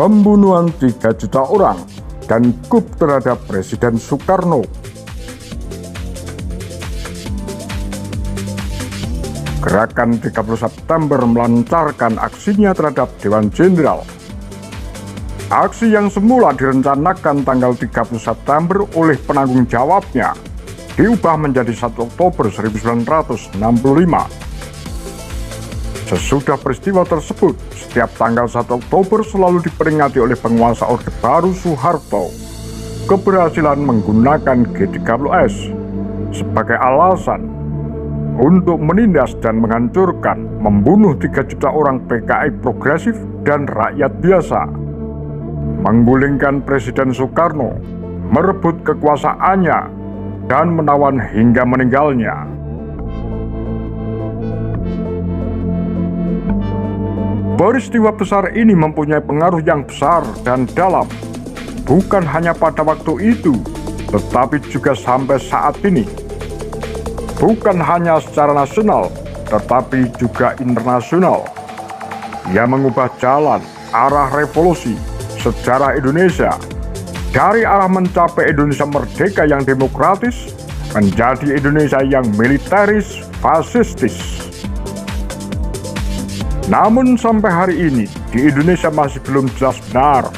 Pembunuhan 3 juta orang dan kup terhadap Presiden Soekarno. Gerakan 30 September melancarkan aksinya terhadap Dewan Jenderal. Aksi yang semula direncanakan tanggal 30 September oleh penanggung jawabnya diubah menjadi 1 Oktober 1965. Sesudah peristiwa tersebut, setiap tanggal 1 Oktober selalu diperingati oleh penguasa Orde Baru Soeharto keberhasilan menggunakan G30S sebagai alasan untuk menindas dan menghancurkan, membunuh 3 juta orang PKI progresif dan rakyat biasa, menggulingkan Presiden Soekarno, merebut kekuasaannya, dan menawan hingga meninggalnya. Peristiwa besar ini mempunyai pengaruh yang besar dan dalam, bukan hanya pada waktu itu, tetapi juga sampai saat ini. Bukan hanya secara nasional, tetapi juga internasional. Ia mengubah jalan, arah revolusi, sejarah Indonesia, dari arah mencapai Indonesia merdeka yang demokratis, menjadi Indonesia yang militeris, fasistis. Namun sampai hari ini, di Indonesia masih belum jelas benar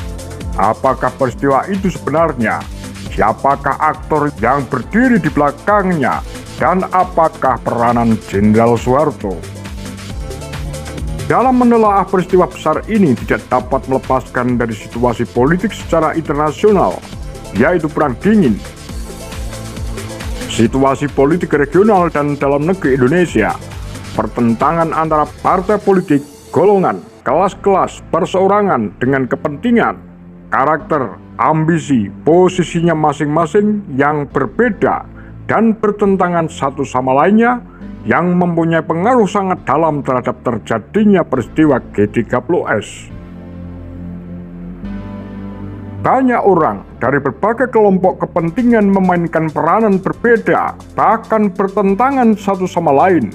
apakah peristiwa itu sebenarnya, siapakah aktor yang berdiri di belakangnya, dan apakah peranan Jenderal Soeharto. Dalam menelaah peristiwa besar ini tidak dapat melepaskan dari situasi politik secara internasional, yaitu Perang Dingin. Situasi politik regional dan dalam negeri Indonesia, pertentangan antara partai politik, golongan, kelas-kelas, perseorangan dengan kepentingan, karakter, ambisi, posisinya masing-masing yang berbeda dan bertentangan satu sama lainnya yang mempunyai pengaruh sangat dalam terhadap terjadinya peristiwa G30S. Banyak orang dari berbagai kelompok kepentingan memainkan peranan berbeda, bahkan bertentangan satu sama lain.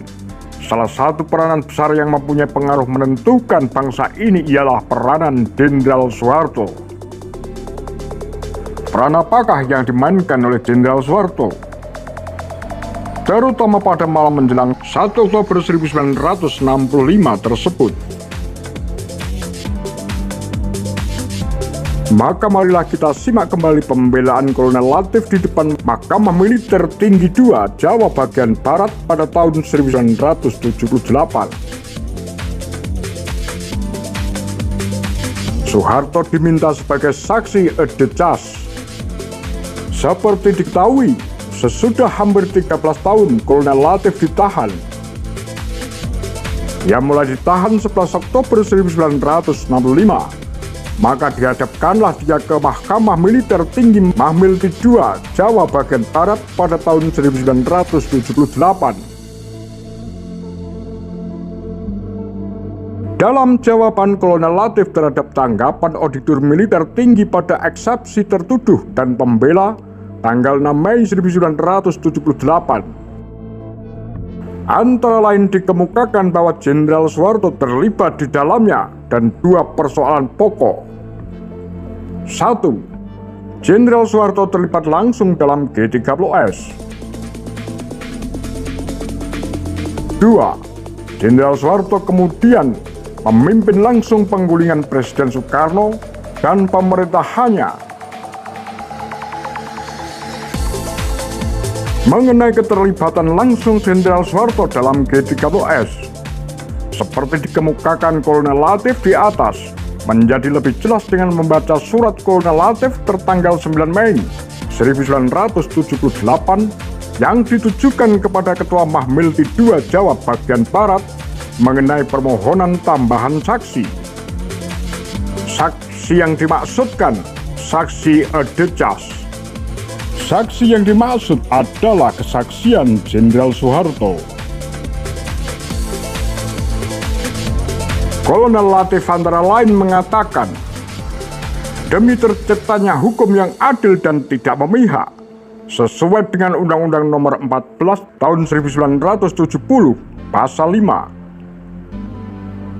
Salah satu peranan besar yang mempunyai pengaruh menentukan bangsa ini ialah peranan Jenderal Soeharto. Peran apakah yang dimainkan oleh Jenderal Soeharto? Terutama pada malam menjelang 1 Oktober 1965 tersebut. Maka marilah kita simak kembali pembelaan Kolonel Latif di depan Mahkamah Militer Tinggi II Jawa bagian Barat pada tahun 1978. Soeharto diminta sebagai saksi edecas. Seperti diketahui, sesudah hampir 13 tahun Kolonel Latif ditahan. Ia mulai ditahan 11 Oktober 1965. Maka dihadapkanlah dia ke Mahkamah Militer Tinggi Mahmil II Jawa bagian Barat pada tahun 1978. Dalam jawaban Kolonel Latif terhadap tanggapan Auditor Militer Tinggi pada eksepsi tertuduh dan pembela tanggal 6 Mei 1978, antara lain dikemukakan bahwa Jenderal Soeharto terlibat di dalamnya dan 2 persoalan pokok. 1. Jenderal Soeharto terlibat langsung dalam G30S. 2. Jenderal Soeharto kemudian memimpin langsung penggulingan Presiden Soekarno dan pemerintahannya. Mengenai keterlibatan langsung Jenderal Soeharto dalam G30S, seperti dikemukakan Kolonel Latif di atas, menjadi lebih jelas dengan membaca surat Kolonel Latif tertanggal 9 Mei 1978 yang ditujukan kepada Ketua Mahmil II Jawa bagian Barat mengenai permohonan tambahan saksi. Saksi yang dimaksudkan saksi edecas. Saksi yang dimaksud adalah kesaksian Jenderal Soeharto. Kolonel Latif antara lain mengatakan, demi terciptanya hukum yang adil dan tidak memihak, sesuai dengan Undang-Undang Nomor 14 Tahun 1970, Pasal 5.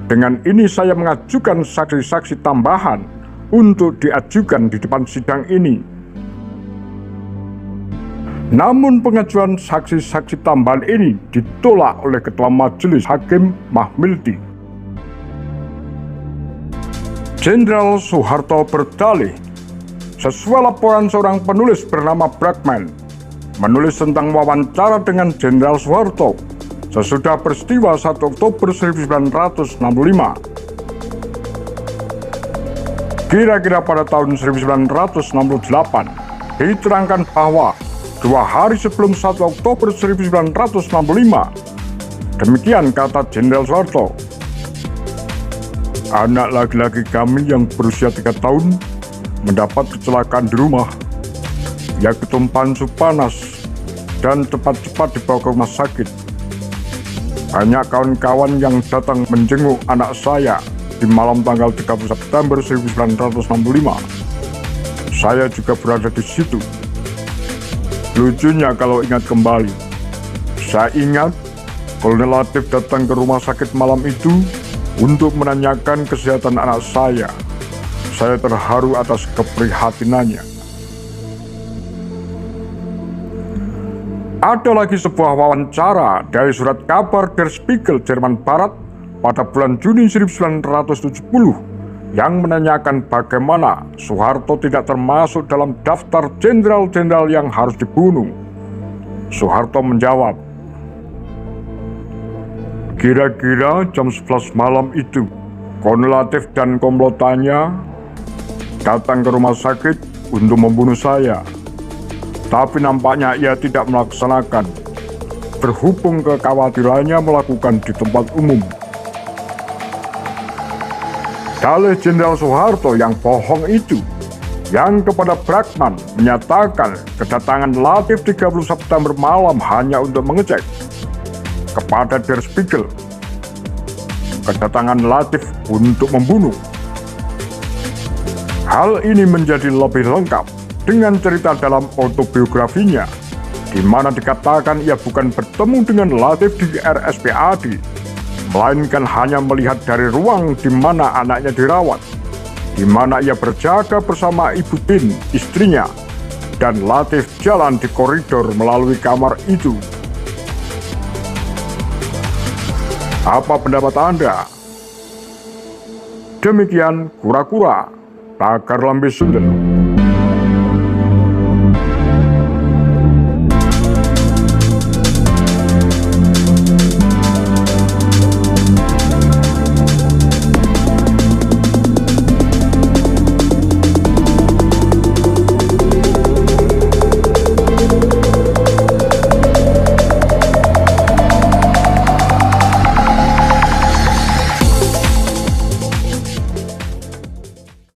Dengan ini saya mengajukan saksi-saksi tambahan untuk diajukan di depan sidang ini. Namun pengajuan saksi-saksi tambahan ini ditolak oleh Ketua Majelis Hakim Mahmildi. Jenderal Soeharto berdalih, sesuai laporan seorang penulis bernama Brackman, menulis tentang wawancara dengan Jenderal Soeharto sesudah peristiwa 1 Oktober 1965. Kira-kira pada tahun 1968, diterangkan bahwa 2 hari sebelum 1 Oktober 1965, demikian kata Jenderal Soeharto, anak laki-laki kami yang berusia 3 tahun mendapat kecelakaan di rumah. Ia ketumpahan sup panas dan cepat-cepat dibawa ke rumah sakit. Banyak kawan-kawan yang datang menjenguk anak saya di malam tanggal 30 September 1965. Saya juga berada di situ. Lucunya kalau ingat kembali, saya ingat Kolonel Latif datang ke rumah sakit malam itu untuk menanyakan kesehatan anak saya. Saya terharu atas keprihatinannya. Ada lagi sebuah wawancara dari surat kabar Der Spiegel Jerman Barat pada bulan Juni 1970 yang menanyakan bagaimana Soeharto tidak termasuk dalam daftar jenderal-jenderal yang harus dibunuh. Soeharto menjawab, kira-kira jam 11 malam itu, Kolonel Latif dan komplotannya datang ke rumah sakit untuk membunuh saya. Tapi nampaknya ia tidak melaksanakan, berhubung kekhawatirannya melakukan di tempat umum. Dalih Jenderal Soeharto yang bohong itu, yang kepada Brackman menyatakan kedatangan Latif 30 September malam hanya untuk mengecek, kepada Der Spiegel kedatangan Latif untuk membunuh. Hal ini menjadi lebih lengkap dengan cerita dalam autobiografinya, di mana dikatakan ia bukan bertemu dengan Latif di RSPAD, melainkan hanya melihat dari ruang di mana anaknya dirawat, di mana ia berjaga bersama Ibu Tin, istrinya, dan Latif jalan di koridor melalui kamar itu. Apa pendapat Anda? Demikian kura-kura, Tagar Lambe Sundel.